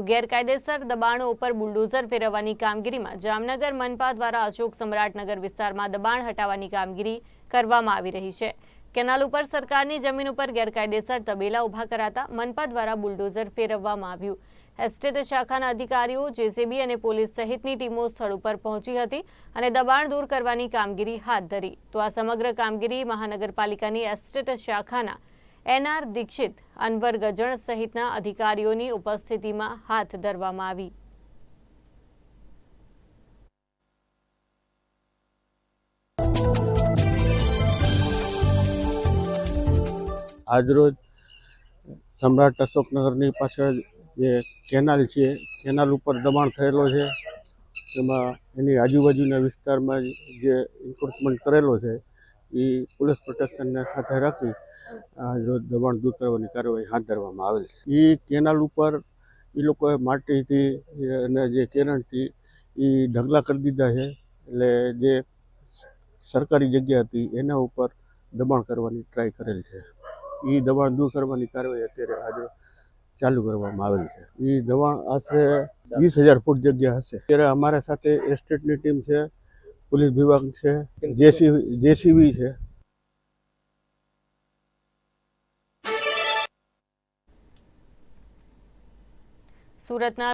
ગેરકાયદેસર દબાણો ઉપર બુલડોઝર ફેરવવાની કામગીરીમાં જામનગર મનપા દ્વારા અશોક સમ્રાટનગર વિસ્તારમાં દબાણ હટાવવાની કામગીરી કરવામાં આવી રહી છે। કેનાલ ઉપર સરકારની જમીન ઉપર ગેરકાયદેસર તબેલા ઊભા કરાતા મનપા દ્વારા બુલડોઝર ફેરવવામાં આવ્યું। એસ્ટેટ શાખાના અધિકારીઓ, જેસીબી અને પોલીસ સહિતની ટીમો સ્થળ ઉપર પહોંચી હતી અને દબાણ દૂર કરવાની કામગીરી હાથ ધરી। તો આ સમગ્ર કામગીરી મહાનગરપાલિકાની એસ્ટેટ શાખાના એનઆર દીક્ષિત, અનવર ગજણ સહિતના અધિકારીઓની ઉપસ્થિતિમાં હાથ ધરવામાં આવી। આજરોજ સમ્રાટ અશોકનગરની પાછળ જે કેનાલ છે, કેનાલ ઉપર દબાણ થયેલો છે, તેમાં એની આજુબાજુના વિસ્તારમાં જે એન્ક્રોચમેન્ટ કરેલો છે એ પોલીસ પ્રોટેક્શનને સાથે રાખી આજરોજ દબાણ દૂર કરવાની કાર્યવાહી હાથ ધરવામાં આવેલ છે। એ કેનાલ ઉપર એ લોકોએ માટીથી અને જે કેરણથી એ ઢગલા કરી દીધા છે, એટલે જે સરકારી જગ્યા હતી એના ઉપર દબાણ કરવાની ટ્રાય કરેલ છે। એ દબાણ દૂર કરવાની કાર્યવાહી અત્યારે આજે ચાલુ કરવામાં આવેલ છે। એ દબાણ આશરે 20,000 ફૂટ જગ્યા હશે। અત્યારે અમારા સાથે એસ્ટેટની ટીમ છે, પોલીસ વિભાગ છે, જેસીબી છે। સુરતના